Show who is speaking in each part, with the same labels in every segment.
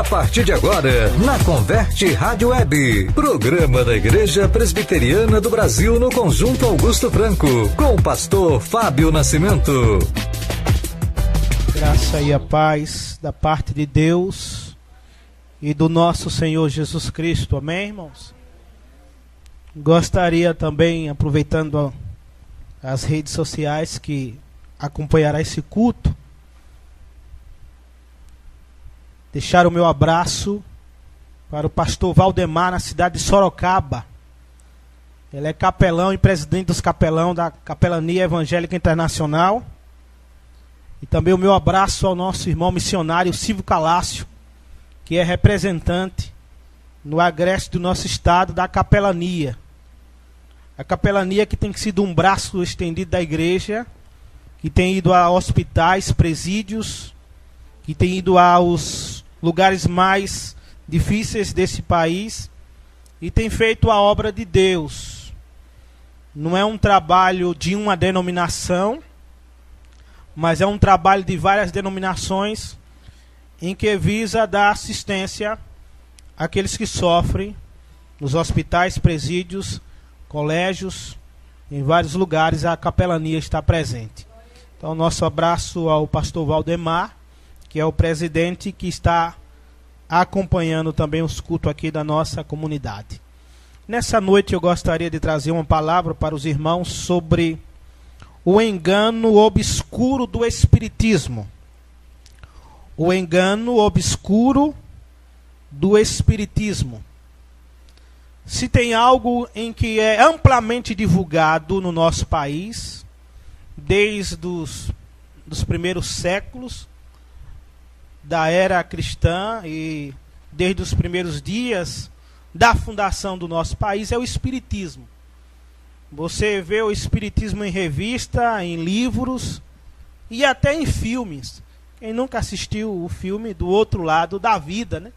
Speaker 1: partir de agora, na Converte Rádio Web, programa da Igreja Presbiteriana do Brasil no Conjunto Augusto Franco, com o pastor Fábio Nascimento.
Speaker 2: Graça e a paz da parte de Deus e do nosso Senhor Jesus Cristo, amém, irmãos? Gostaria também, aproveitando as redes sociais que acompanhará esse culto, deixar o meu abraço para o pastor Valdemar, na cidade de Sorocaba. Ele é capelão e presidente dos capelão da Capelania Evangélica Internacional. E também o meu abraço ao nosso irmão missionário Silvio Calácio, que é representante no agreste do nosso estado da Capelania. A Capelania que tem sido um braço estendido da igreja, que tem ido a hospitais, presídios, que tem ido aos lugares mais difíceis desse país e tem feito a obra de Deus. Não é um trabalho de uma denominação, mas é um trabalho de várias denominações em que visa dar assistência àqueles que sofrem nos hospitais, presídios, colégios, em vários lugares a capelania está presente. Então, nosso abraço ao pastor Valdemar, que é o presidente que está acompanhando também os cultos aqui da nossa comunidade. Nessa noite eu gostaria de trazer uma palavra para os irmãos sobre o engano obscuro do Espiritismo. O engano obscuro do Espiritismo. Se tem algo em que é amplamente divulgado no nosso país, desde os primeiros séculos da era cristã e desde os primeiros dias da fundação do nosso país, é o Espiritismo. Você vê o Espiritismo em revista, em livros e até em filmes. Quem nunca assistiu o filme Do Outro Lado da Vida, né?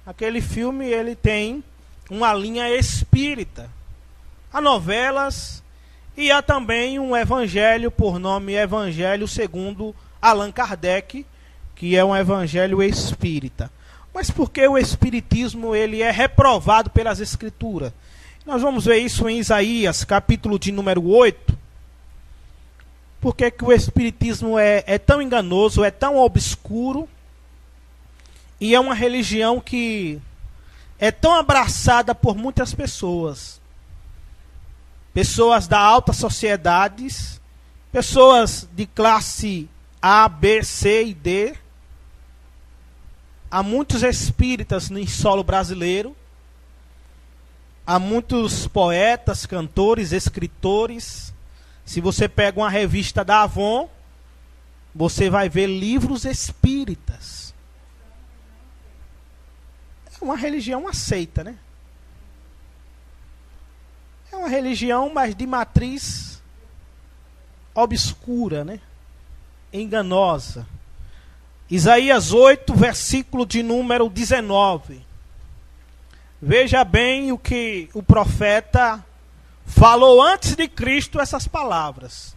Speaker 2: Aquele filme, ele tem uma linha espírita. Há novelas e há também um evangelho por nome Evangelho segundo Allan Kardec, que é um evangelho espírita. Mas por que o Espiritismo ele é reprovado pelas Escrituras? Nós vamos ver isso em Isaías, capítulo de número 8. Por que o Espiritismo é tão enganoso, é tão obscuro, e é uma religião que é tão abraçada por muitas pessoas. Pessoas da alta sociedade, pessoas de classe A, B, C e D. Há muitos espíritas no solo brasileiro. Há muitos poetas, cantores, escritores. Se você pega uma revista da Avon, você vai ver livros espíritas. É uma religião aceita, né? É uma religião, mas de matriz obscura, né? Enganosa. Isaías 8, versículo de número 19. Veja bem o que o profeta falou antes de Cristo essas palavras.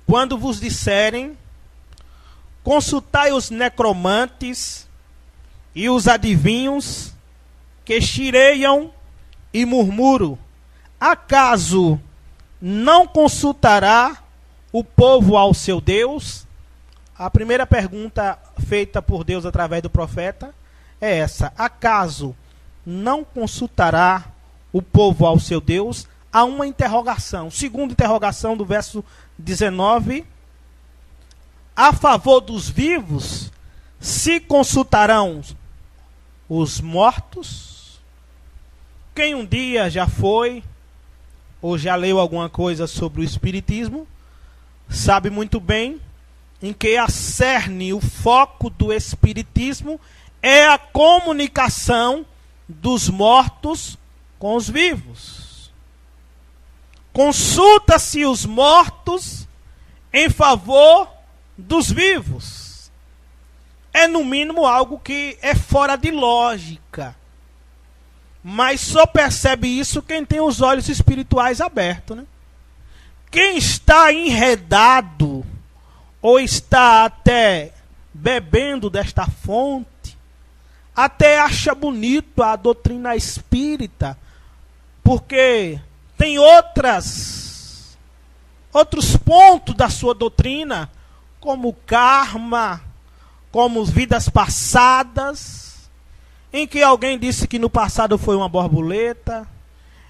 Speaker 2: Quando vos disserem, consultai os necromantes e os adivinhos, que chireiam e murmuram, acaso não consultará o povo ao seu Deus? A primeira pergunta feita por Deus através do profeta é essa: acaso não consultará o povo ao seu Deus? Há uma interrogação. Segunda interrogação do verso 19. A favor dos vivos, se consultarão os mortos? Quem um dia já foi ou já leu alguma coisa sobre o Espiritismo, sabe muito bem em que a cerne, o foco do Espiritismo é a comunicação dos mortos com os vivos. Consulta-se os mortos em favor dos vivos. É no mínimo algo que é fora de lógica. Mas só percebe isso quem tem os olhos espirituais abertos, né? Quem está enredado ou está até bebendo desta fonte, até acha bonito a doutrina espírita, porque tem outros pontos da sua doutrina, como karma, como vidas passadas, em que alguém disse que no passado foi uma borboleta,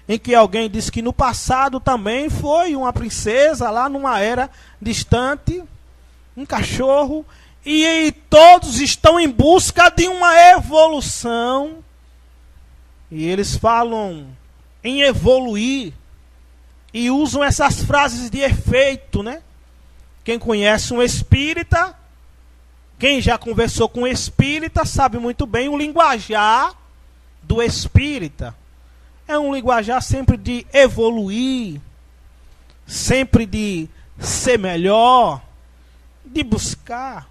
Speaker 2: em que alguém disse que no passado também foi uma princesa, lá numa era distante, um cachorro, e todos estão em busca de uma evolução, e eles falam em evoluir, e usam essas frases de efeito, né? Quem conhece um espírita, quem já conversou com um espírita, sabe muito bem o linguajar do espírita. É um linguajar sempre de evoluir, sempre de ser melhor, de buscar.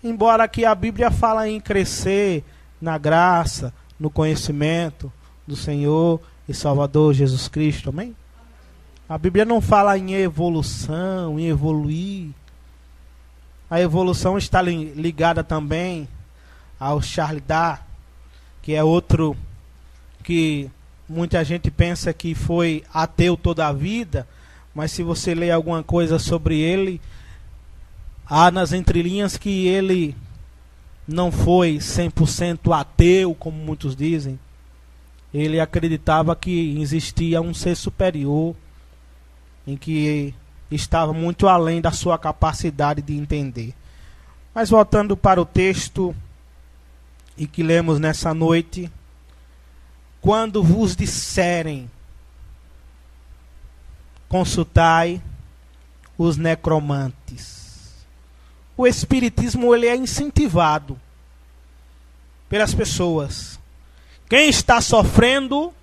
Speaker 2: Embora aqui a Bíblia fala em crescer na graça, no conhecimento do Senhor e Salvador Jesus Cristo, amém? A Bíblia não fala em evolução, em evoluir. A evolução está ligada também ao Charles Darwin, que é outro que muita gente pensa que foi ateu toda a vida, mas se você ler alguma coisa sobre ele, há nas entrelinhas que ele não foi 100% ateu, como muitos dizem. Ele acreditava que existia um ser superior, em que estava muito além da sua capacidade de entender. Mas voltando para o texto e que lemos nessa noite: quando vos disserem, consultai os necromantes. O espiritismo, ele é incentivado pelas pessoas. Quem está sofrendo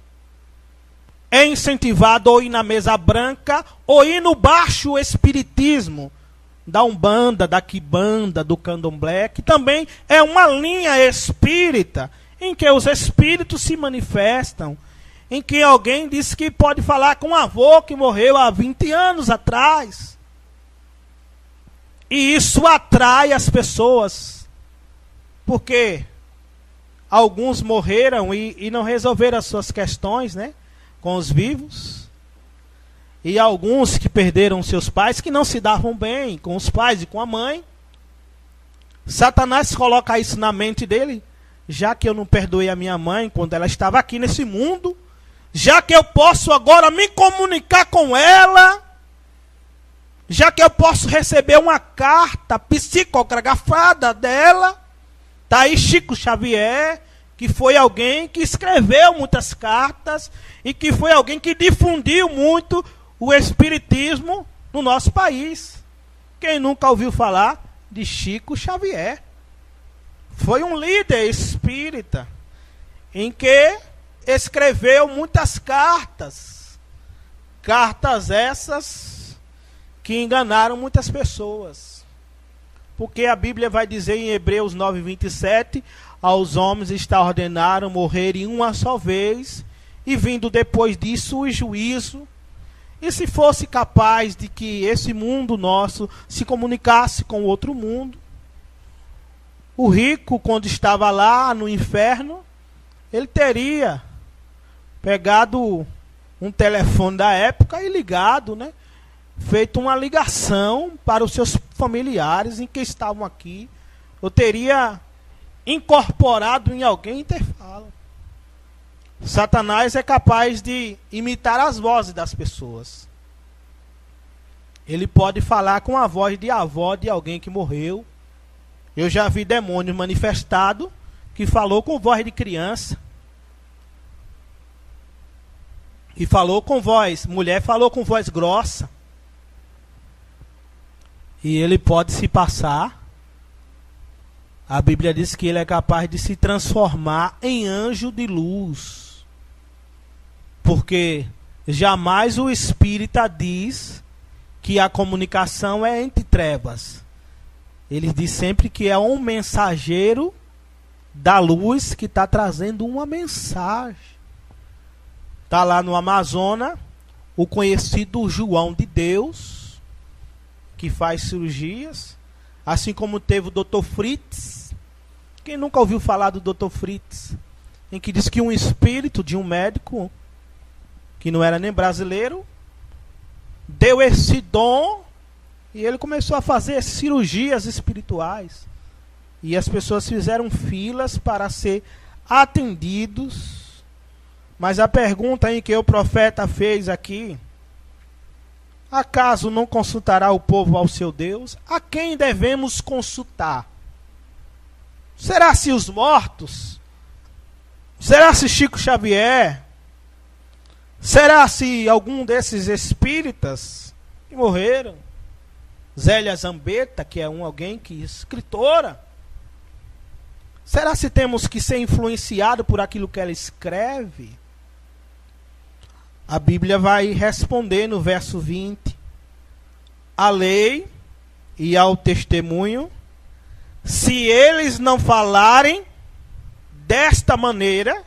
Speaker 2: é incentivado ou ir na mesa branca ou ir no baixo espiritismo da Umbanda, da Quimbanda, do Candomblé, que também é uma linha espírita, em que os espíritos se manifestam, em que alguém diz que pode falar com um avô que morreu há 20 anos atrás. E isso atrai as pessoas, porque alguns morreram e não resolveram as suas questões, né, com os vivos. E alguns que perderam seus pais, que não se davam bem com os pais e com a mãe. Satanás coloca isso na mente dele: já que eu não perdoei a minha mãe quando ela estava aqui nesse mundo, já que eu posso agora me comunicar com ela, já que eu posso receber uma carta psicografada dela, tá aí Chico Xavier, que foi alguém que escreveu muitas cartas e que foi alguém que difundiu muito o espiritismo no nosso país. Quem nunca ouviu falar de Chico Xavier? Foi um líder espírita em que escreveu muitas cartas. Cartas essas que enganaram muitas pessoas. Porque a Bíblia vai dizer em Hebreus 9:27, aos homens está ordenado morrerem uma só vez, e vindo depois disso o juízo. E se fosse capaz de que esse mundo nosso se comunicasse com outro mundo, o rico, quando estava lá no inferno, ele teria pegado um telefone da época e ligado, né? Feito uma ligação para os seus familiares em que estavam aqui. Eu teria incorporado em alguém e ter fala. Satanás é capaz de imitar as vozes das pessoas. Ele pode falar com a voz de avó de alguém que morreu. Eu já vi demônio manifestado que falou com voz de criança. E falou com voz, mulher falou com voz grossa. E ele pode se passar. A Bíblia diz que ele é capaz de se transformar em anjo de luz. Porque jamais o espírita diz que a comunicação é entre trevas. Ele diz sempre que é um mensageiro da luz que está trazendo uma mensagem. Está lá no Amazonas o conhecido João de Deus, que faz cirurgias. Assim como teve o Dr. Fritz. Quem nunca ouviu falar do Dr. Fritz? Em que diz que um espírito de um médico, que não era nem brasileiro, deu esse dom e ele começou a fazer cirurgias espirituais. E as pessoas fizeram filas para ser atendidos. Mas a pergunta em que o profeta fez aqui: acaso não consultará o povo ao seu Deus? A quem devemos consultar? Será se os mortos? Será se Chico Xavier? Será se algum desses espíritas que morreram? Zélia Zambetta, que é alguém que é escritora. Será se temos que ser influenciados por aquilo que ela escreve? A Bíblia vai responder no verso 20. A lei e ao testemunho, se eles não falarem desta maneira,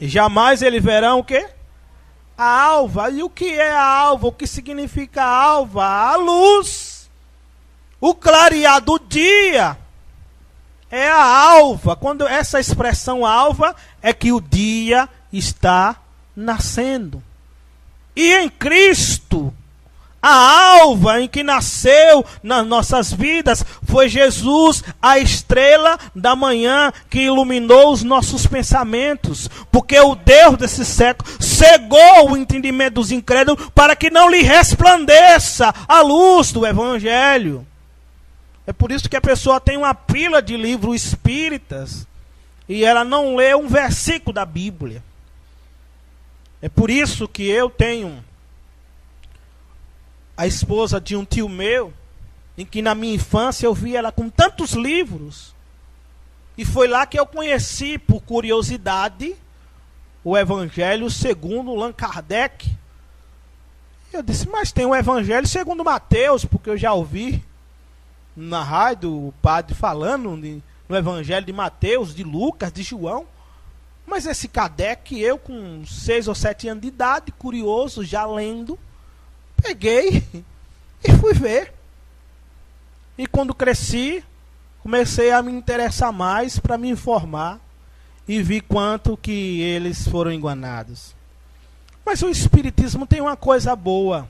Speaker 2: jamais eles verão o quê? A alva. E o que é a alva? O que significa a alva? A luz. O clarear do dia é a alva. Quando essa expressão alva é que o dia está nascendo. E em Cristo, a alva em que nasceu nas nossas vidas foi Jesus, a estrela da manhã que iluminou os nossos pensamentos. Porque o Deus desse século cegou o entendimento dos incrédulos para que não lhe resplandeça a luz do Evangelho. É por isso que a pessoa tem uma pila de livros espíritas e ela não lê um versículo da Bíblia. É por isso que eu tenho a esposa de um tio meu, em que na minha infância eu vi ela com tantos livros. E foi lá que eu conheci, por curiosidade, o Evangelho segundo Allan Kardec. Eu disse, mas tem o Evangelho segundo Mateus, porque eu já ouvi na rádio o padre falando no Evangelho de Mateus, de Lucas, de João. Mas esse Kardec, eu com 6 ou 7 anos de idade, curioso, já lendo, peguei e fui ver. E quando cresci, comecei a me interessar mais para me informar e vi quanto que eles foram enganados. Mas o Espiritismo tem uma coisa boa,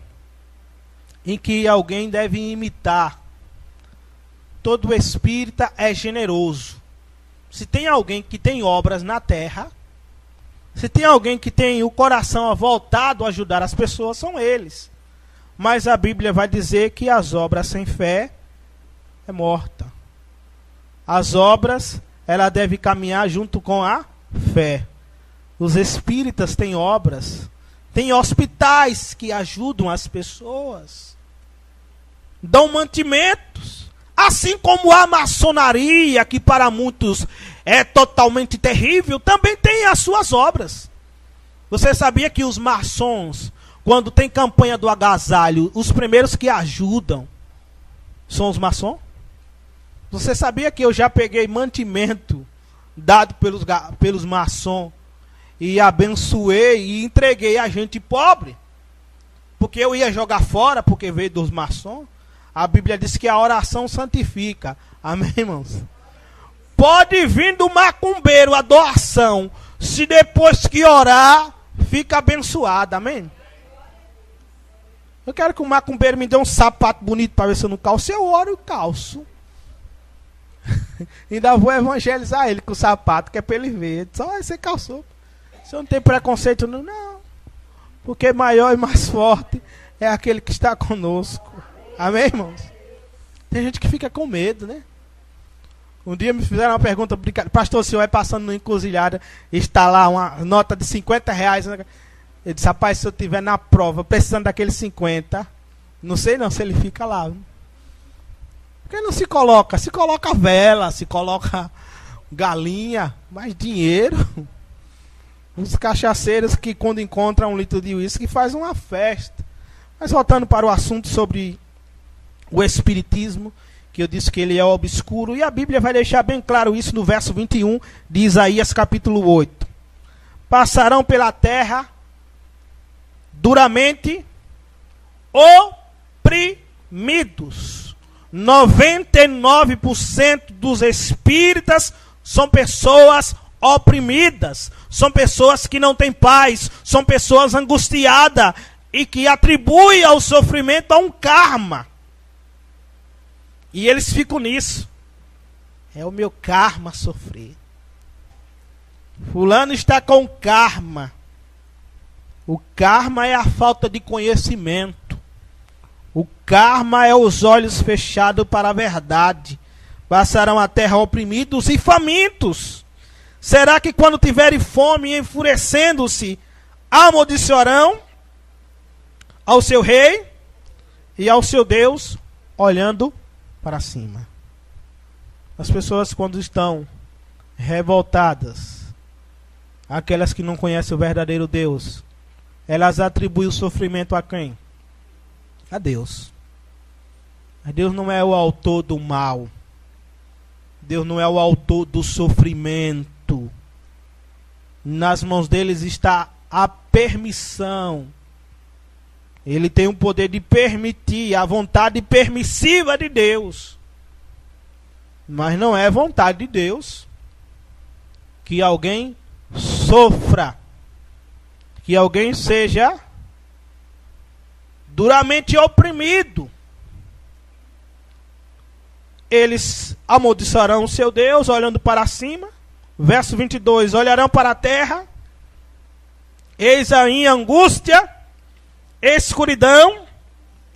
Speaker 2: em que alguém deve imitar. Todo espírita é generoso. Se tem alguém que tem obras na terra, se tem alguém que tem o coração voltado a ajudar as pessoas, são eles. Mas a Bíblia vai dizer que as obras sem fé é morta. As obras, ela deve caminhar junto com a fé. Os espíritas têm obras, tem hospitais que ajudam as pessoas, dão mantimentos. Assim como a maçonaria, que para muitos é totalmente terrível, também tem as suas obras. Você sabia que os maçons, quando tem campanha do agasalho, os primeiros que ajudam são os maçons? Você sabia que eu já peguei mantimento dado pelos maçons e abençoei e entreguei a gente pobre? Porque eu ia jogar fora, porque veio dos maçons. A Bíblia diz que a oração santifica. Amém, irmãos? Pode vir do macumbeiro a doação, se depois que orar, fica abençoado. Amém? Eu quero que o macumbeiro me dê um sapato bonito para ver se eu não calço. Eu oro e calço. Ainda vou evangelizar ele com o sapato, que é para ele ver. Só você calçou. Você não tem preconceito, não. Não. Porque maior e mais forte é aquele que está conosco. Amém, irmãos? Tem gente que fica com medo, né? Um dia me fizeram uma pergunta, pastor, o senhor vai passando no encruzilhada, está lá uma nota de 50 reais. Né? Eu disse, rapaz, se eu estiver na prova, precisando daqueles 50, não sei não se ele fica lá. Porque não se coloca vela, se coloca galinha, mais dinheiro. Os cachaceiros que quando encontram 1 litro de uísque fazem uma festa. Mas voltando para o assunto sobre o Espiritismo, que eu disse que ele é obscuro, e a Bíblia vai deixar bem claro isso no verso 21 de Isaías capítulo 8. Passarão pela terra duramente oprimidos, 99% dos espíritas são pessoas oprimidas, são pessoas que não têm paz, são pessoas angustiadas e que atribuem ao sofrimento a um karma. E eles ficam nisso. É o meu karma sofrer. Fulano está com karma. O karma é a falta de conhecimento. O karma é os olhos fechados para a verdade. Passarão a terra oprimidos e famintos. Será que quando tiverem fome, enfurecendo-se, amaldiçoarão ao seu rei e ao seu Deus, olhando para cima? As pessoas, quando estão revoltadas, aquelas que não conhecem o verdadeiro Deus, elas atribuem o sofrimento a quem? A Deus. Mas Deus não é o autor do mal. Deus não é o autor do sofrimento. Nas mãos deles está a permissão. Ele tem o poder de permitir, a vontade permissiva de Deus. Mas não é vontade de Deus que alguém sofra, que alguém seja duramente oprimido. Eles amaldiçoarão o seu Deus, olhando para cima. Verso 22, olharão para a terra, eis aí angústia, escuridão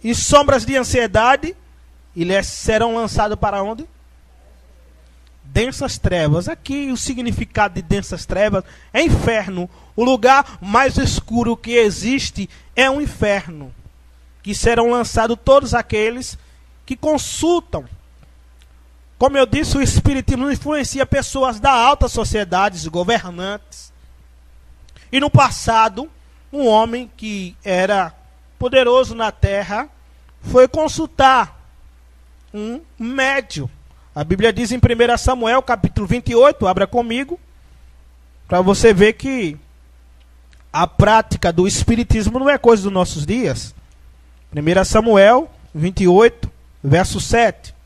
Speaker 2: e sombras de ansiedade, e lhes serão lançados para onde? Densas trevas. Aqui o significado de densas trevas é inferno. O lugar mais escuro que existe é um inferno, que serão lançados todos aqueles que consultam. Como eu disse, o espiritismo influencia pessoas da alta sociedade, governantes. E no passado, um homem que era poderoso na terra foi consultar um médium. A Bíblia diz em 1 Samuel, capítulo 28, abra comigo, para você ver que a prática do espiritismo não é coisa dos nossos dias. 1 Samuel 28, verso 7.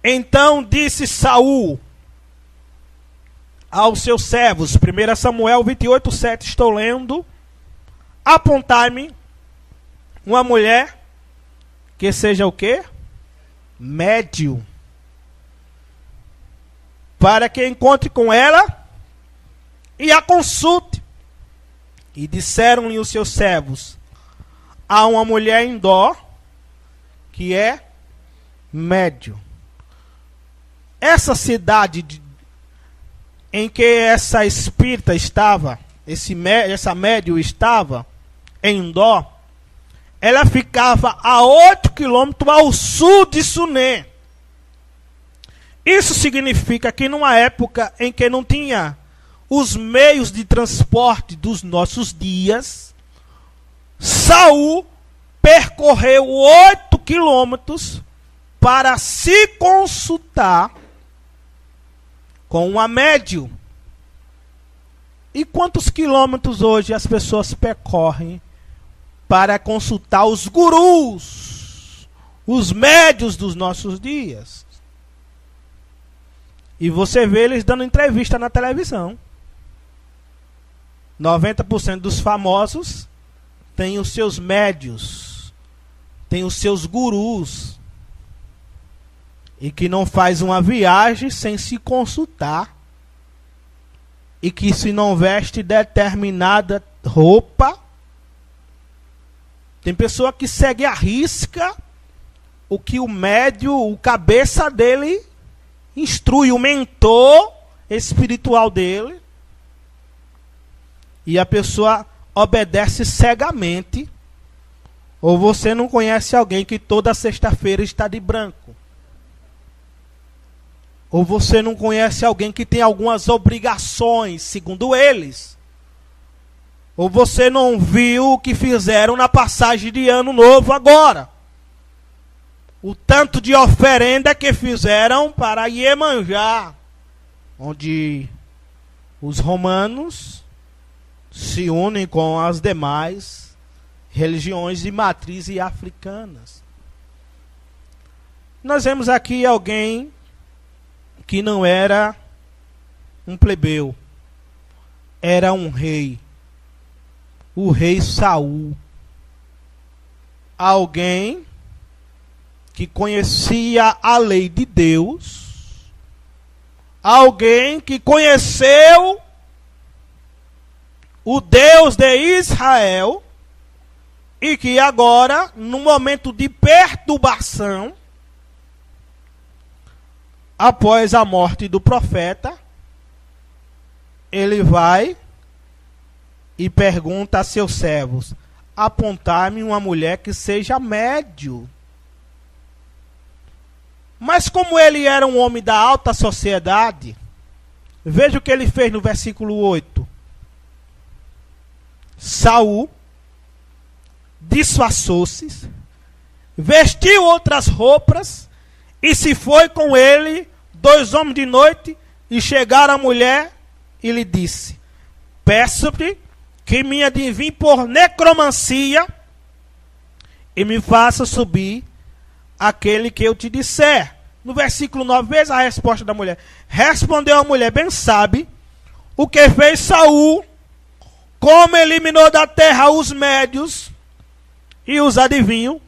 Speaker 2: Então disse Saul aos seus servos, 1 Samuel 28, 7, estou lendo, apontai-me uma mulher que seja o quê? Médium, para que encontre com ela e a consulte. E disseram-lhe os seus servos, há uma mulher em Dó que é médium. Essa cidade em que essa espírita estava, essa médium estava, em Dó, ela ficava a 8 quilômetros ao sul de Suné. Isso significa que numa época em que não tinha os meios de transporte dos nossos dias, Saul percorreu 8 quilômetros para se consultar com uma médium. E quantos quilômetros hoje as pessoas percorrem para consultar os gurus, os médios dos nossos dias? E você vê eles dando entrevista na televisão. 90% dos famosos têm os seus médios, têm os seus gurus, e que não faz uma viagem sem se consultar, e que se não veste determinada roupa. Tem pessoa que segue à risca o que o médium, o cabeça dele instrui, o mentor espiritual dele, e a pessoa obedece cegamente. Ou você não conhece alguém que toda sexta-feira está de branco? Ou você não conhece alguém que tem algumas obrigações, segundo eles? Ou você não viu o que fizeram na passagem de ano novo agora? O tanto de oferenda que fizeram para Iemanjá, onde os romanos se unem com as demais religiões de matriz africanas. Nós vemos aqui alguém que não era um plebeu, era um rei, o rei Saul. Alguém que conhecia a lei de Deus, alguém que conheceu o Deus de Israel e que agora, num momento de perturbação, após a morte do profeta, ele vai e pergunta a seus servos: apontar-me uma mulher que seja médio. Mas como ele era um homem da alta sociedade, veja o que ele fez no versículo 8. Saul disfarçou-se, vestiu outras roupas e se foi com ele 2 homens de noite, e chegaram a mulher e lhe disse: peço-te que me adivinhe por necromancia e me faça subir aquele que eu te disser. No versículo 9, veja a resposta da mulher. Respondeu a mulher: bem sabe o que fez Saul, como eliminou da terra os médios e os adivinhos,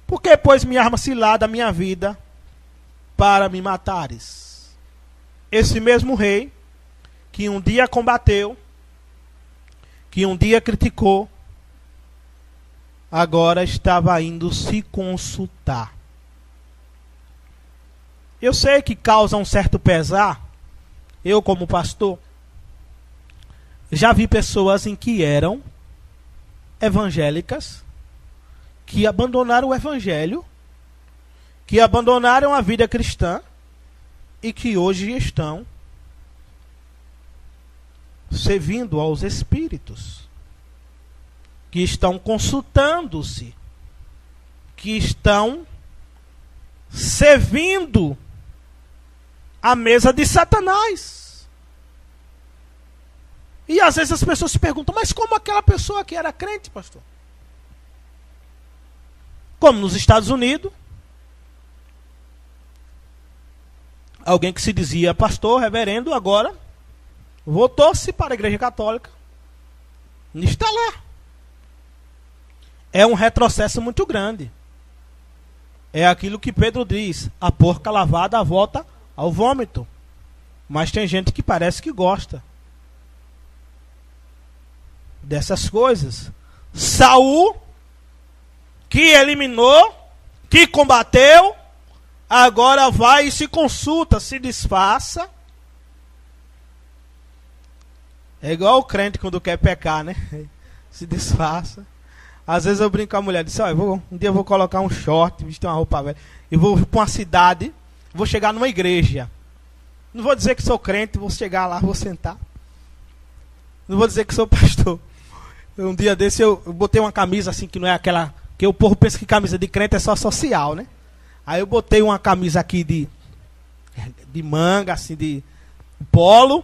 Speaker 2: porque pôs minha arma cilada a minha vida para me matares. Esse mesmo rei que um dia combateu, que um dia criticou, agora estava indo se consultar. Eu sei que causa um certo pesar. Eu, como pastor, já vi pessoas em que eram evangélicas, que abandonaram o evangelho, que abandonaram a vida cristã e que hoje estão servindo aos espíritos, que estão consultando-se, que estão servindo à mesa de Satanás. E às vezes as pessoas se perguntam: mas como aquela pessoa que era crente, pastor? Como nos Estados Unidos, alguém que se dizia pastor, reverendo, agora voltou-se para a Igreja Católica e está lá. É um retrocesso muito grande. É aquilo que Pedro diz: a porca lavada volta ao vômito. Mas tem gente que parece que gosta dessas coisas. Saul, que eliminou, que combateu, agora vai e se consulta, se disfarça. É igual o crente quando quer pecar, né? Se disfarça. Às vezes eu brinco com a mulher, disse: um dia eu vou colocar um short, vestir uma roupa velha, e vou para uma cidade, vou chegar numa igreja. Não vou dizer que sou crente, vou chegar lá, vou sentar. Não vou dizer que sou pastor. Um dia desse eu botei uma camisa assim, que não é aquela, que o povo pensa que camisa de crente é só social, né? Aí eu botei uma camisa aqui de manga, assim, de polo.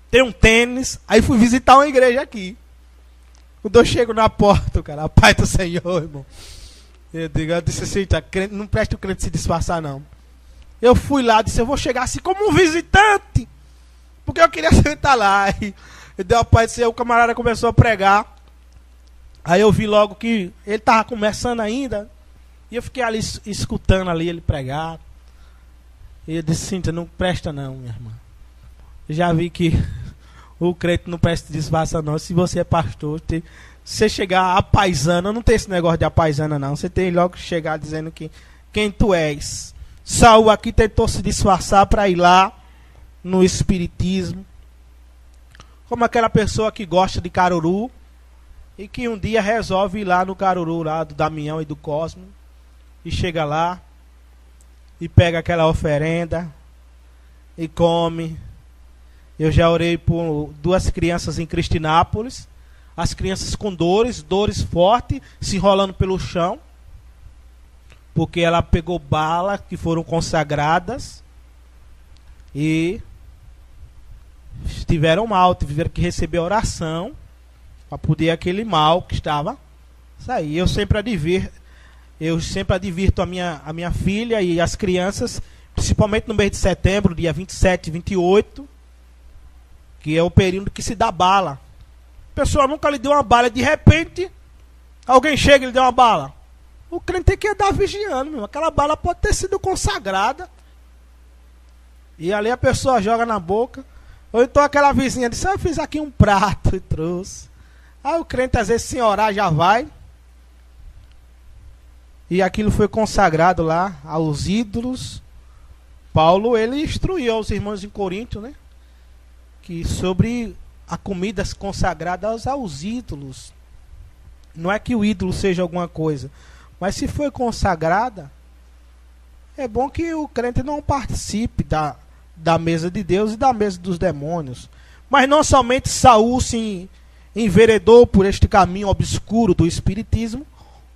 Speaker 2: Tem um tênis. Aí fui visitar uma igreja aqui. Quando eu chego na porta, cara, a paz do Senhor, irmão. Eu disse assim: crente, não presta o crente se disfarçar, não. Eu fui lá, disse: eu vou chegar assim como um visitante, porque eu queria sentar lá. E deu a paz do Senhor, o camarada começou a pregar. Aí eu vi logo que ele estava começando ainda. E eu fiquei ali escutando ali ele pregar. E eu disse: Cíntia, não presta não, minha irmã. Já vi que o crente não presta disfarça não. Se você é pastor, você chegar apaisando, não tem esse negócio de apaisana não. Você tem logo que chegar dizendo quem tu és. Saul aqui tentou se disfarçar para ir lá no espiritismo. Como aquela pessoa que gosta de Caruru e que um dia resolve ir lá no Caruru, lá do Damião e do Cosmo, e chega lá e pega aquela oferenda e come. Eu já orei por 2 crianças em Cristinápolis, as crianças com dores fortes, se enrolando pelo chão, porque ela pegou balas que foram consagradas e estiveram mal, tiveram que receber oração para poder aquele mal que estava Isso aí, eu sempre advirto a minha filha e as crianças, principalmente no mês de setembro, dia 27 e 28, que é o período que se dá bala. A pessoa nunca lhe deu uma bala, de repente, alguém chega e lhe deu uma bala. O crente tem que andar vigiando, meu. Aquela bala pode ter sido consagrada. E ali a pessoa joga na boca. Ou então aquela vizinha disse, eu fiz aqui um prato e trouxe. Aí o crente às vezes sem orar já vai. E aquilo foi consagrado lá aos ídolos. Paulo, ele instruiu aos irmãos em Corinto, né? Que sobre a comida consagrada aos ídolos. Não é que o ídolo seja alguma coisa. Mas se foi consagrada, é bom que o crente não participe da mesa de Deus e da mesa dos demônios. Mas não somente Saul se enveredou por este caminho obscuro do espiritismo.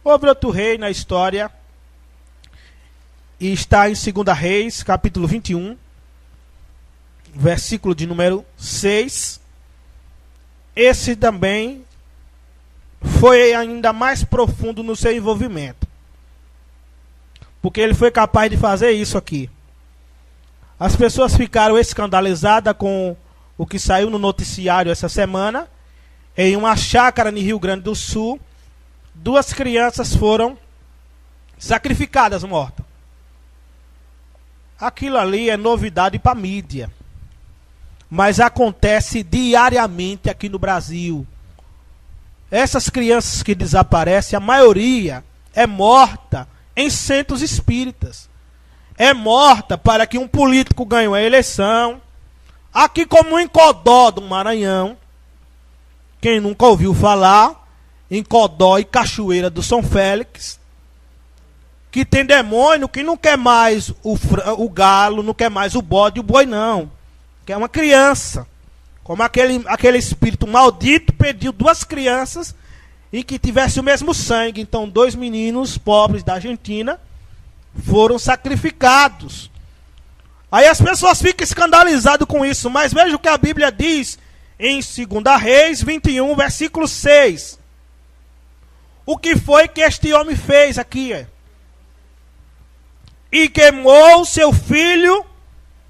Speaker 2: Houve outro rei na história, e está em 2 Reis, capítulo 21, versículo de número 6. Esse também foi ainda mais profundo no seu envolvimento, porque ele foi capaz de fazer isso aqui. As pessoas ficaram escandalizadas com o que saiu no noticiário essa semana. Em uma chácara no Rio Grande do Sul, 2 crianças foram sacrificadas, mortas. Aquilo ali é novidade para a mídia, mas acontece diariamente aqui no Brasil. Essas crianças que desaparecem, a maioria é morta em centros espíritas. É morta para que um político ganhe uma eleição. Aqui como em Codó do Maranhão, quem nunca ouviu falar, em Codó e Cachoeira do São Félix, que tem demônio que não quer mais o galo, não quer mais o bode e o boi não. Quer uma criança. Como aquele espírito maldito pediu 2 crianças e que tivesse o mesmo sangue. Então 2 meninos pobres da Argentina foram sacrificados. Aí as pessoas ficam escandalizadas com isso. Mas veja o que a Bíblia diz em 2 Reis 21, versículo 6. O que foi que este homem fez aqui? E queimou seu filho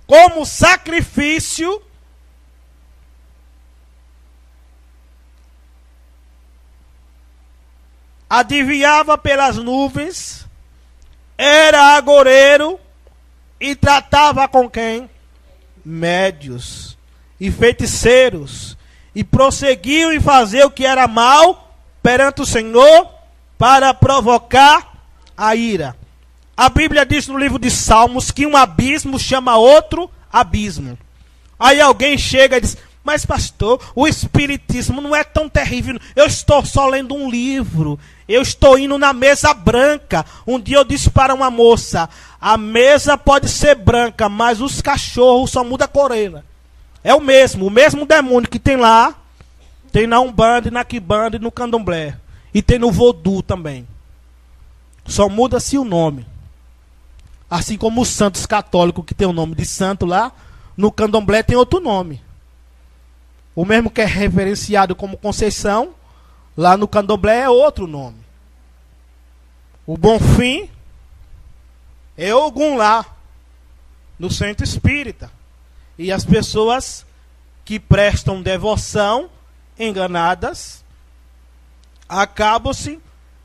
Speaker 2: como sacrifício adivinhava pelas nuvens, era agoureiro e tratava com quem? Médios e feiticeiros, e prosseguiu em fazer o que era mal perante o Senhor para provocar a ira. A Bíblia diz no livro de Salmos que um abismo chama outro abismo. Aí alguém chega e diz, mas pastor, o espiritismo não é tão terrível. Eu estou só lendo um livro. Eu estou indo na mesa branca. Um dia eu disse para uma moça, a mesa pode ser branca, mas os cachorros só mudam a coreira. É o mesmo demônio que tem lá, tem na Umbanda, na Quimbanda e no Candomblé. E tem no Vodú também. Só muda-se o nome. Assim como os santos católicos, que tem o nome de santo lá, no Candomblé tem outro nome. O mesmo que é referenciado como Conceição, lá no Candomblé é outro nome. O Bonfim é Ogum lá, no centro espírita. E as pessoas que prestam devoção, enganadas, acabam se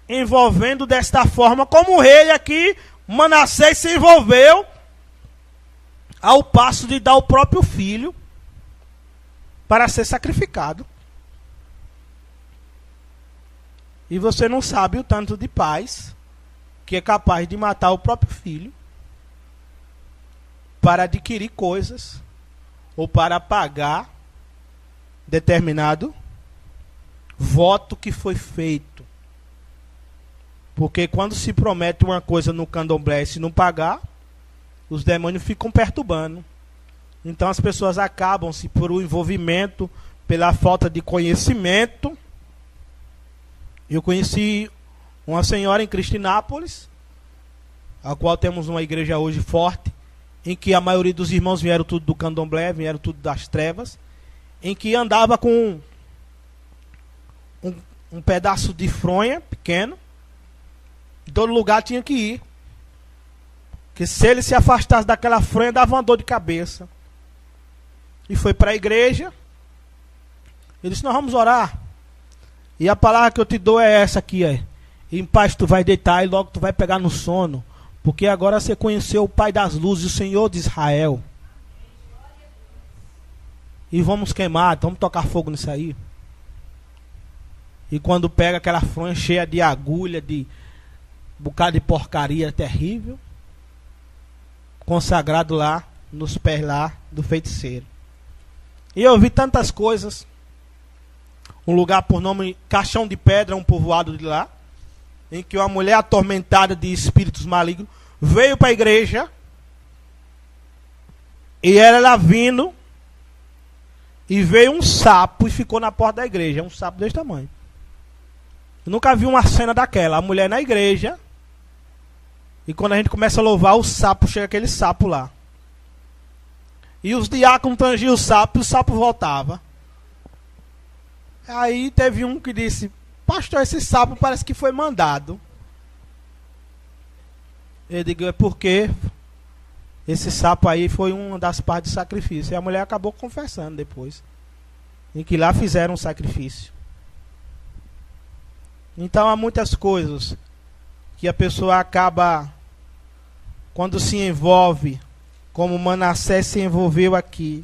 Speaker 2: envolvendo desta forma, como o rei aqui, Manassés, se envolveu ao passo de dar o próprio filho para ser sacrificado. E você não sabe o tanto de pais que é capaz de matar o próprio filho para adquirir coisas ou para pagar determinado voto que foi feito. Porque quando se promete uma coisa no candomblé e se não pagar, os demônios ficam perturbando. Então as pessoas acabam-se por um envolvimento, pela falta de conhecimento. Eu conheci uma senhora em Cristinápolis, a qual temos uma igreja hoje forte, em que a maioria dos irmãos vieram tudo do candomblé, vieram tudo das trevas, em que andava com um pedaço de fronha pequeno. Em todo lugar tinha que ir. Porque se ele se afastasse daquela fronha, dava uma dor de cabeça. E foi para a igreja. Ele disse, nós vamos orar. E a palavra que eu te dou é essa aqui. Em paz tu vai deitar e logo tu vai pegar no sono. Porque agora você conheceu o Pai das luzes, o Senhor de Israel. E vamos queimar, vamos tocar fogo nisso aí. E quando pega aquela fronha cheia de agulha, de bocado de porcaria terrível, consagrado lá, nos pés lá do feiticeiro. E eu vi tantas coisas. Um lugar por nome Caixão de Pedra, um povoado de lá, em que uma mulher atormentada de espíritos malignos veio para a igreja. E ela vindo, e veio um sapo e ficou na porta da igreja. Um sapo desse tamanho. Eu nunca vi uma cena daquela. A mulher na igreja, e quando a gente começa a louvar, o sapo, chega aquele sapo lá. E os diáconos tangiam o sapo e o sapo voltava. Aí teve um que disse, pastor, esse sapo parece que foi mandado. Eu digo, é porque esse sapo aí foi uma das partes do sacrifício. E a mulher acabou confessando depois. Em que lá fizeram um sacrifício. Então há muitas coisas que a pessoa acaba, quando se envolve, como Manassés se envolveu aqui,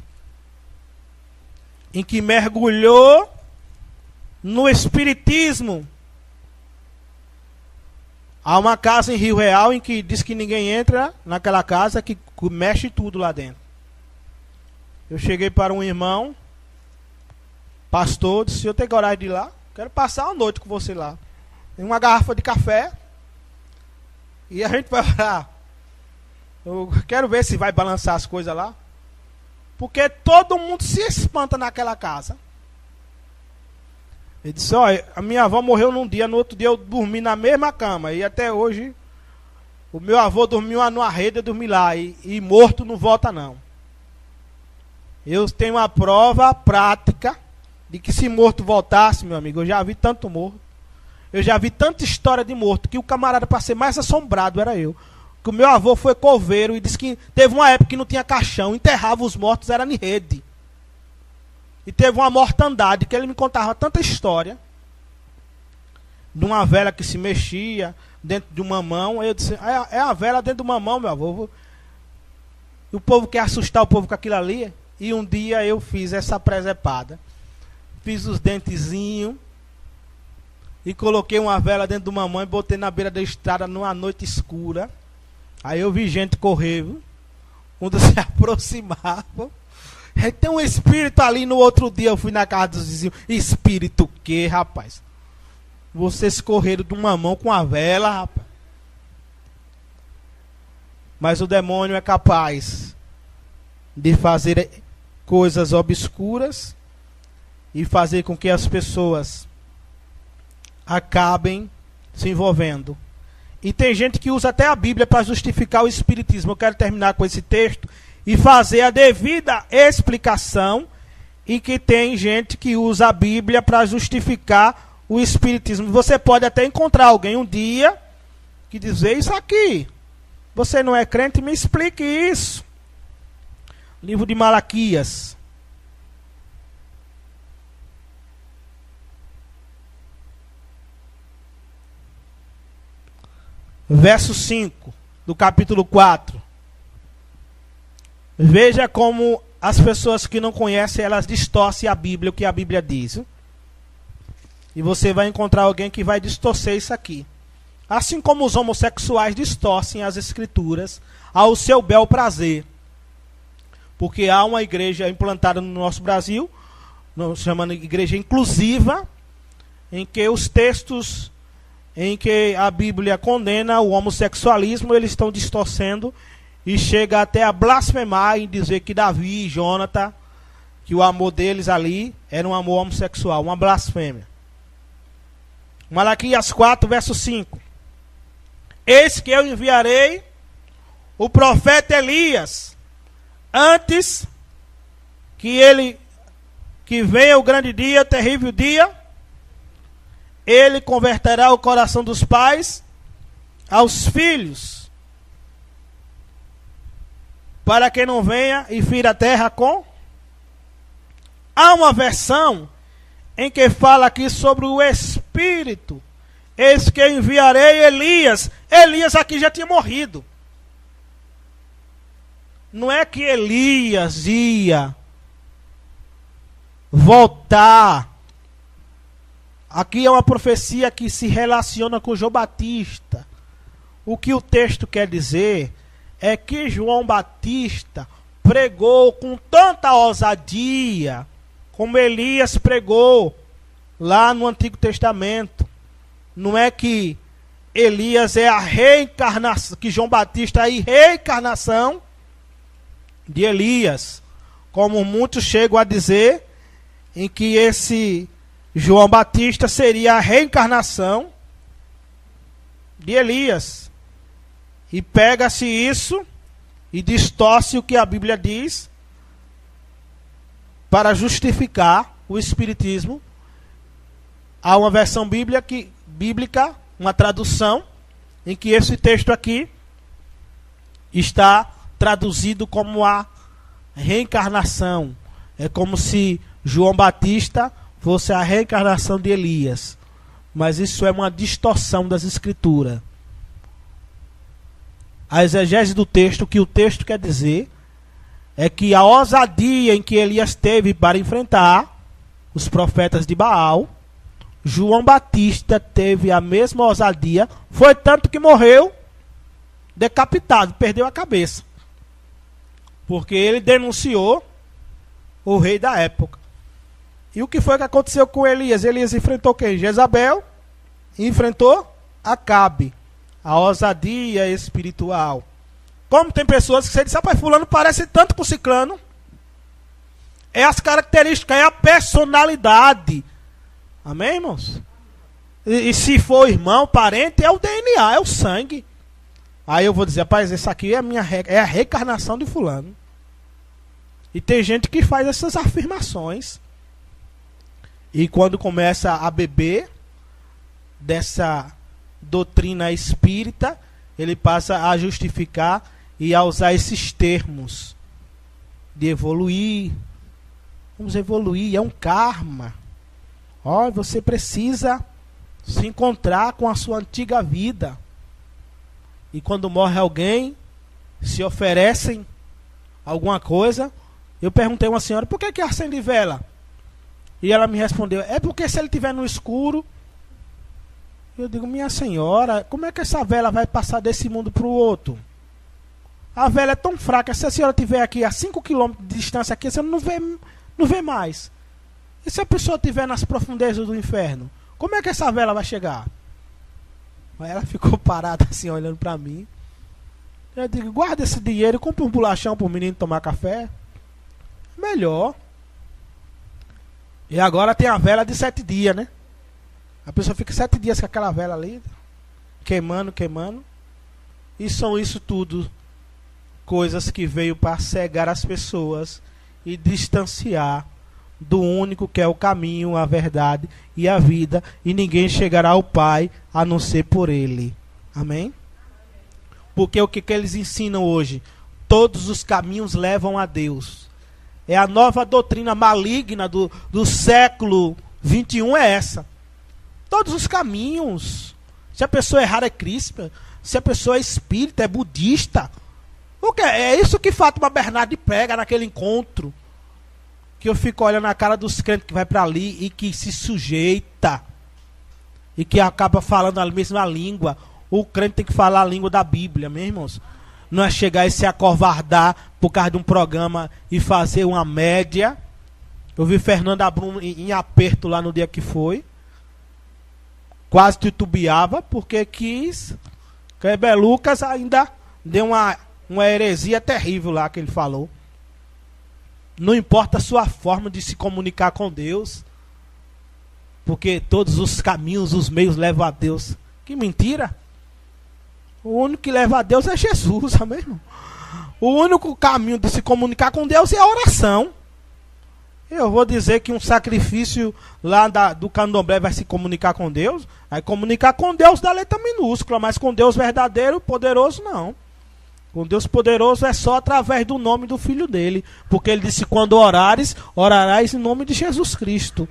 Speaker 2: em que mergulhou no espiritismo. Há uma casa em Rio Real em que diz que ninguém entra naquela casa, que mexe tudo lá dentro. Eu cheguei para um irmão, pastor, disse, eu tenho coragem de ir lá, quero passar uma noite com você lá. Tem uma garrafa de café e a gente vai orar. Eu quero ver se vai balançar as coisas lá. Porque todo mundo se espanta naquela casa. Ele disse, olha, a minha avó morreu num dia, no outro dia eu dormi na mesma cama. E até hoje, o meu avô dormiu numa rede, eu dormi lá. E morto não volta não. Eu tenho uma prova prática de que se morto voltasse, meu amigo, eu já vi tanto morto. Eu já vi tanta história de morto, que o camarada, para ser mais assombrado, era eu. Que o meu avô foi coveiro e disse que teve uma época que não tinha caixão, enterrava os mortos, era em rede. E teve uma mortandade, que ele me contava tanta história. De uma vela que se mexia dentro de um mamão. Eu disse, é a vela dentro do mamão, meu avô. E o povo quer assustar o povo com aquilo ali. E um dia eu fiz essa presepada. Fiz os dentezinhos. E coloquei uma vela dentro do mamão e botei na beira da estrada numa noite escura. Aí eu vi gente correr, viu? Quando se aproximava. Tem um espírito ali. No outro dia eu fui na casa dos vizinhos. Espírito o quê, rapaz? Vocês correram de uma mão com a vela, rapaz. Mas o demônio é capaz de fazer coisas obscuras e fazer com que as pessoas acabem se envolvendo. E tem gente que usa até a Bíblia para justificar o espiritismo. Eu quero terminar com esse texto e fazer a devida explicação. E que tem gente que usa a Bíblia para justificar o espiritismo. Você pode até encontrar alguém um dia que dizer isso aqui. Você não é crente? Me explique isso. Livro de Malaquias. Verso 5 do capítulo 4. Veja como as pessoas que não conhecem, elas distorcem a Bíblia, o que a Bíblia diz. E você vai encontrar alguém que vai distorcer isso aqui. Assim como os homossexuais distorcem as escrituras ao seu bel prazer. Porque há uma igreja implantada no nosso Brasil, chamando de igreja inclusiva, em que os textos em que a Bíblia condena o homossexualismo, eles estão distorcendo e chega até a blasfemar em dizer que Davi e Jonathan, que o amor deles ali era um amor homossexual, uma blasfêmia. Malaquias 4, verso 5. Eis que eu enviarei o profeta Elias, antes que venha o grande dia, o terrível dia, Ele converterá o coração dos pais aos filhos, para que não venha e fira a terra com... Há uma versão em que fala aqui sobre o Espírito. Eis que enviarei Elias. Elias aqui já tinha morrido. Não é que Elias ia voltar. Aqui é uma profecia que se relaciona com João Batista. O que o texto quer dizer é que João Batista pregou com tanta ousadia como Elias pregou lá no Antigo Testamento. Não é que Elias é a reencarnação, que João Batista é a reencarnação de Elias, como muitos chegam a dizer, em que esse João Batista seria a reencarnação de Elias. E pega-se isso e distorce o que a Bíblia diz para justificar o espiritismo. Há uma versão bíblica, uma tradução, em que esse texto aqui está traduzido como a reencarnação. É como se João Batista fosse a reencarnação de Elias. Mas isso é uma distorção das Escrituras. A exegese do texto, o que o texto quer dizer, é que a ousadia em que Elias teve para enfrentar os profetas de Baal, João Batista teve a mesma ousadia, foi tanto que morreu decapitado, perdeu a cabeça. Porque ele denunciou o rei da época. E o que foi que aconteceu com Elias? Elias enfrentou quem? Jezabel e enfrentou Acabe. A ousadia espiritual. Como tem pessoas que você diz, rapaz, fulano parece tanto com ciclano. É as características, é a personalidade. Amém, irmãos? E se for irmão, parente, é o DNA, é o sangue. Aí eu vou dizer, rapaz, essa aqui é a reencarnação de fulano. E tem gente que faz essas afirmações. E quando começa a beber dessa doutrina espírita, ele passa a justificar e a usar esses termos de evoluir. Vamos evoluir, é um karma. Ó, você precisa se encontrar com a sua antiga vida. E quando morre alguém, se oferecem alguma coisa. Eu perguntei a uma senhora, por que acende vela? E ela me respondeu, é porque se ele estiver no escuro... Eu digo, minha senhora, como é que essa vela vai passar desse mundo para o outro? A vela é tão fraca, se a senhora estiver aqui a 5 km de distância, aqui, você não vê mais. E se a pessoa estiver nas profundezas do inferno? Como é que essa vela vai chegar? Aí ela ficou parada assim, olhando para mim. Eu digo, guarda esse dinheiro e compra um bolachão para o menino tomar café. Melhor. E agora tem a vela de 7 dias, né? A pessoa fica 7 dias com aquela vela ali, queimando. E são isso tudo coisas que veio para cegar as pessoas e distanciar do único que é o caminho, a verdade e a vida. E ninguém chegará ao Pai a não ser por Ele. Amém? Porque o que eles ensinam hoje? Todos os caminhos levam a Deus. É a nova doutrina maligna do século 21 é essa. Todos os caminhos. Se a pessoa errar é cristã, se a pessoa é espírita, é budista. O que é isso que Fátima Bernardi prega naquele encontro? Que eu fico olhando na cara dos crentes que vai para ali e que se sujeita. E que acaba falando a mesma língua. O crente tem que falar a língua da Bíblia, meus irmãos. Não é chegar e se acovardar por causa de um programa e fazer uma média. Eu vi Fernanda Brum em aperto lá no dia que foi. Quase titubeava, porque quis. Kleber Lucas ainda deu uma heresia terrível lá que ele falou. Não importa a sua forma de se comunicar com Deus, porque todos os caminhos, os meios levam a Deus. Que mentira! O único que leva a Deus é Jesus, amém, irmão? O único caminho de se comunicar com Deus é a oração. Eu vou dizer que um sacrifício lá do candomblé vai se comunicar com Deus? Vai comunicar com Deus da letra minúscula, mas com Deus verdadeiro, poderoso, não. Com Deus poderoso é só através do nome do Filho dele. Porque ele disse, quando orares, orarás em nome de Jesus Cristo.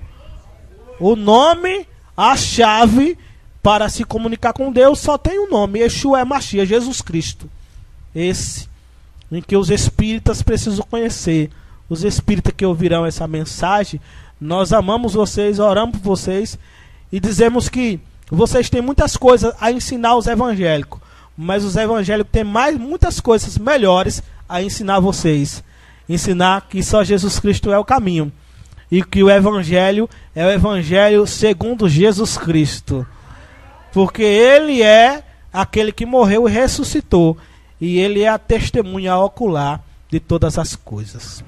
Speaker 2: O nome, a chave para se comunicar com Deus só tem um nome. Yeshua é Mashiach, Jesus Cristo. Esse em que os espíritas precisam conhecer. Os espíritas que ouvirão essa mensagem, nós amamos vocês, oramos por vocês e dizemos que vocês têm muitas coisas a ensinar aos evangélicos, mas os evangélicos têm muitas coisas melhores a ensinar a vocês. Ensinar que só Jesus Cristo é o caminho e que o evangelho é o evangelho segundo Jesus Cristo, porque ele é aquele que morreu e ressuscitou e ele é a testemunha ocular de todas as coisas.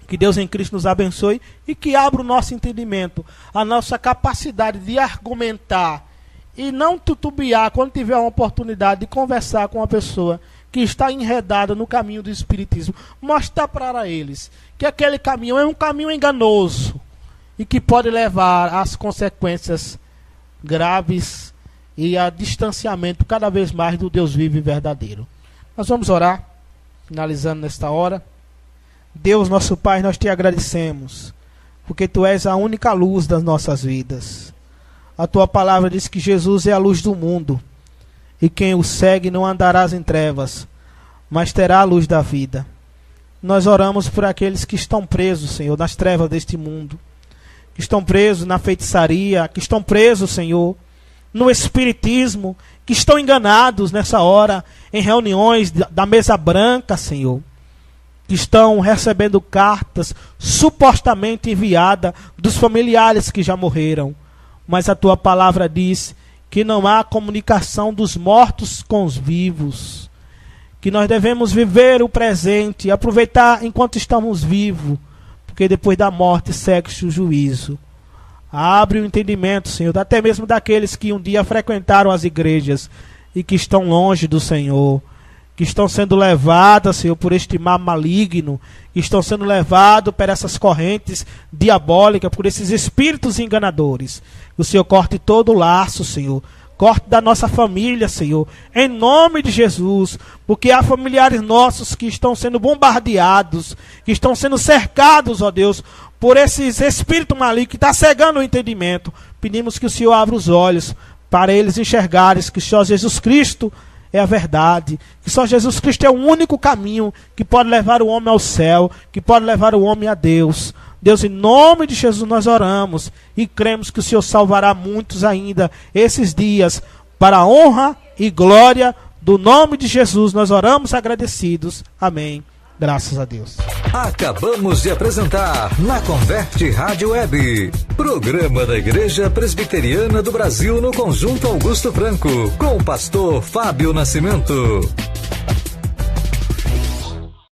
Speaker 2: Que Deus em Cristo nos abençoe e que abra o nosso entendimento, a nossa capacidade de argumentar e não titubear quando tiver uma oportunidade de conversar com uma pessoa que está enredada no caminho do espiritismo. Mostrar para eles que aquele caminho é um caminho enganoso e que pode levar às consequências graves e a distanciamento cada vez mais do Deus vivo e verdadeiro. Nós vamos orar, finalizando nesta hora. Deus, nosso Pai, nós te agradecemos, porque Tu és a única luz das nossas vidas. A Tua palavra diz que Jesus é a luz do mundo, e quem o segue não andará em trevas, mas terá a luz da vida. Nós oramos por aqueles que estão presos, Senhor, nas trevas deste mundo, que estão presos na feitiçaria, que estão presos, Senhor, no espiritismo, que estão enganados nessa hora, em reuniões da mesa branca, Senhor, que estão recebendo cartas supostamente enviadas dos familiares que já morreram. Mas a Tua palavra diz que não há comunicação dos mortos com os vivos, que nós devemos viver o presente e aproveitar enquanto estamos vivos, porque depois da morte segue-se o juízo. Abre o entendimento, Senhor, até mesmo daqueles que um dia frequentaram as igrejas e que estão longe do Senhor, que estão sendo levadas, Senhor, por este mar maligno, que estão sendo levados por essas correntes diabólicas, por esses espíritos enganadores. O Senhor corte todo o laço, Senhor. Corte da nossa família, Senhor, em nome de Jesus, porque há familiares nossos que estão sendo bombardeados, que estão sendo cercados, ó Deus, por esses espíritos malignos que estão cegando o entendimento. Pedimos que o Senhor abra os olhos para eles enxergarem que só Jesus Cristo é a verdade, que só Jesus Cristo é o único caminho que pode levar o homem ao céu, que pode levar o homem a Deus. Deus, em nome de Jesus nós oramos e cremos que o Senhor salvará muitos ainda esses dias, para a honra e glória do nome de Jesus. Nós oramos agradecidos. Amém. Graças a Deus.
Speaker 1: Acabamos de apresentar Na Converte Rádio Web, programa da Igreja Presbiteriana do Brasil no Conjunto Augusto Franco, com o pastor Fábio Nascimento.